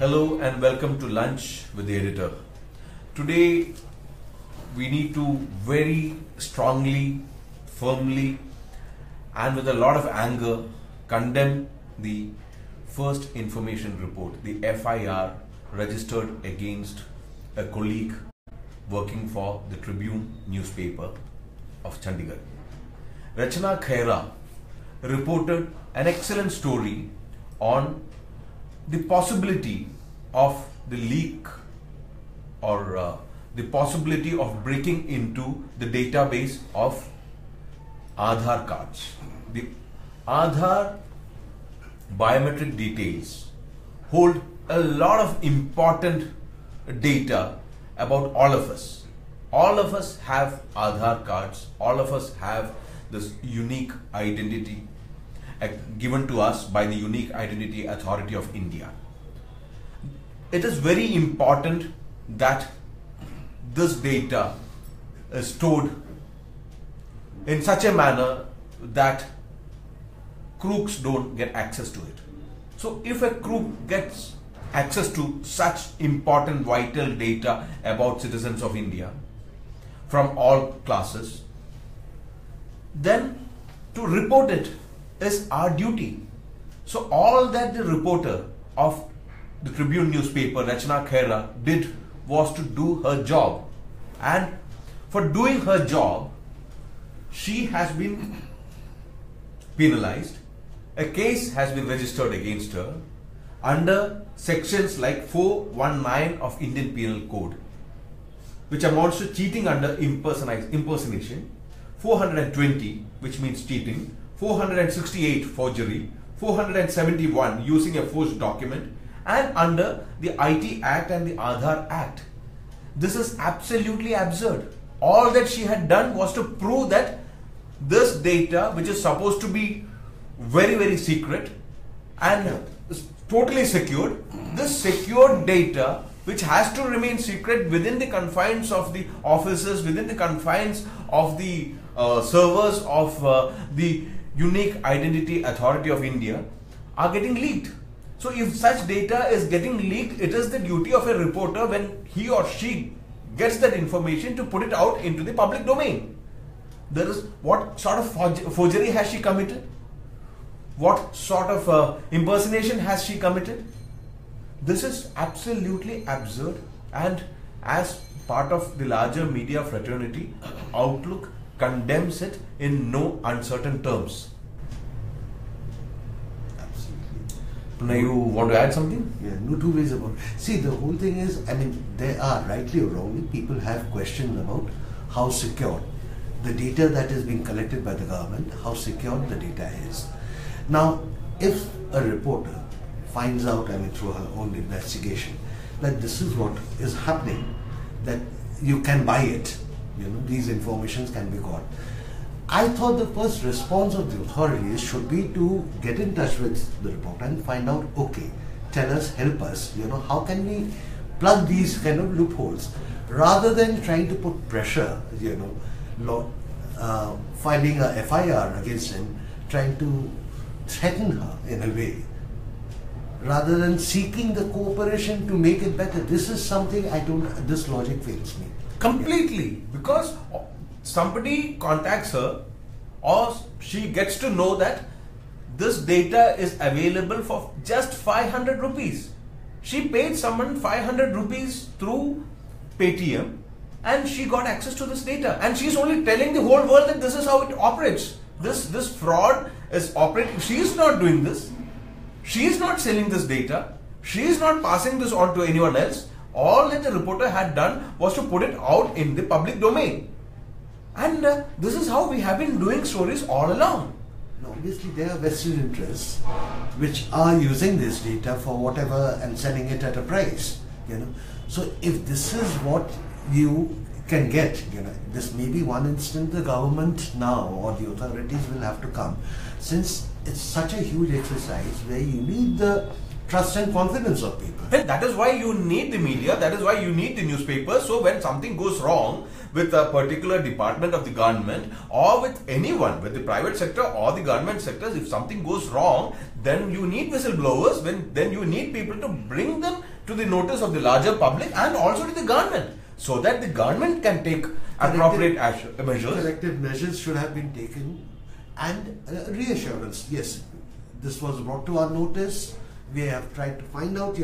Hello and welcome to Lunch with the Editor. Today we need to very strongly, firmly and with a lot of anger condemn the first information report, the FIR registered against a colleague working for the Tribune newspaper of Chandigarh. Rachana Khaira reported an excellent story on the possibility of the leak or the possibility of breaking into the database of Aadhar cards. The Aadhar biometric details hold a lot of important data about all of us. All of us have Aadhar cards. All of us have this unique identity given to us by the Unique Identity Authority of India. It is very important that this data is stored in such a manner that crooks don't get access to it. So if a crook gets access to such important vital data about citizens of India from all classes, then to report it is our duty. So all that the reporter of the Tribune newspaper, Rachana Khaira, did was to do her job, and for doing her job she has been penalized. A case has been registered against her under sections like 419 of Indian Penal Code, which amounts to cheating under impersonation, 420 which means cheating, 468 forgery, 471 using a forged document, and under the IT Act and the Aadhar Act. This is absolutely absurd. All that she had done was to prove that this data, which is supposed to be very, very secret and totally secured, this secured data, which has to remain secret within the confines of the offices, within the confines of the servers of the Unique Identity Authority of India, are getting leaked. So if such data is getting leaked, it is the duty of a reporter, when he or she gets that information, to put it out into the public domain. There is, what sort of forgery has she committed? What sort of impersonation has she committed? This is absolutely absurd, and as part of the larger media fraternity, Outlook condemns it in no uncertain terms. Now you want to add something? Yeah, no two ways about it. See, the whole thing is, I mean, there are, rightly or wrongly, people have questions about how secure the data that is being collected by the government, how secure the data is. Now, if a reporter finds out, I mean, through her own investigation, that this is what is happening, that you can buy it, you know, these informations can be got. I thought the first response of the authorities should be to get in touch with the reporter and find out, okay, tell us, help us, you know, how can we plug these kind of loopholes, rather than trying to put pressure, you know, filing a FIR against him, trying to threaten her in a way, rather than seeking the cooperation to make it better. This is something this logic fails me. Completely, because somebody contacts her or she gets to know that this data is available for just 500 rupees. She paid someone 500 rupees through Paytm and she got access to this data, and she's only telling the whole world that this is how it operates. This fraud is operating. She is not doing this. She is not selling this data. She is not passing this on to anyone else. All that the reporter had done was to put it out in the public domain. And this is how we have been doing stories all along. Now, obviously, there are vested interests which are using this data for whatever and selling it at a price. You know, so if this is what you can get, you know, this may be one instant the government now or the authorities will have to come, since it's such a huge exercise where you need the trust and confidence of people. Well, that is why you need the media, that is why you need the newspapers. So when something goes wrong with a particular department of the government or with anyone, with the private sector or the government sectors, if something goes wrong, then you need whistleblowers, then you need people to bring them to the notice of the larger public and also to the government, so that the government can take appropriate measures. Corrective measures should have been taken, and reassurance. Yes, this was brought to our notice. We have tried to find out,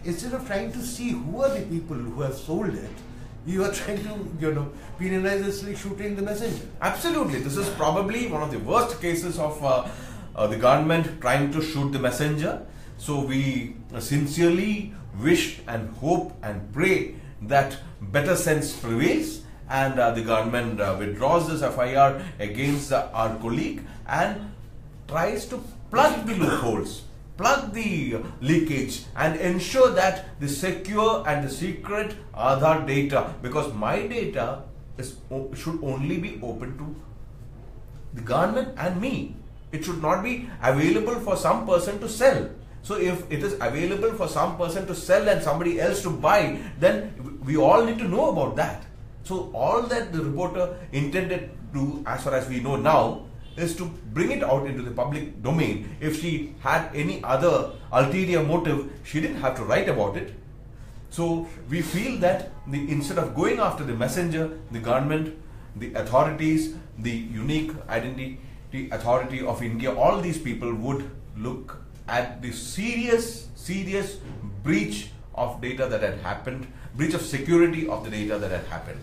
instead of trying to see who are the people who have sold it, you are trying to, penaliziously shooting the messenger. Absolutely. This is probably one of the worst cases of the government trying to shoot the messenger. So we sincerely wish and hope and pray that better sense prevails, and the government withdraws this FIR against our colleague and tries to plug the loopholes, plug the leakage, and ensure that the secure and the secret Aadhar data, because my data should only be open to the government and me. It should not be available for some person to sell. So if it is available for some person to sell and somebody else to buy, then we all need to know about that. So all that the reporter intended to do, as far as we know now, is to bring it out into the public domain. If she had any other ulterior motive, she didn't have to write about it. So we feel that instead of going after the messenger, the government, the authorities, the Unique Identity Authority of India, all these people would look at the serious breach of data that had happened, breach of security of the data that had happened.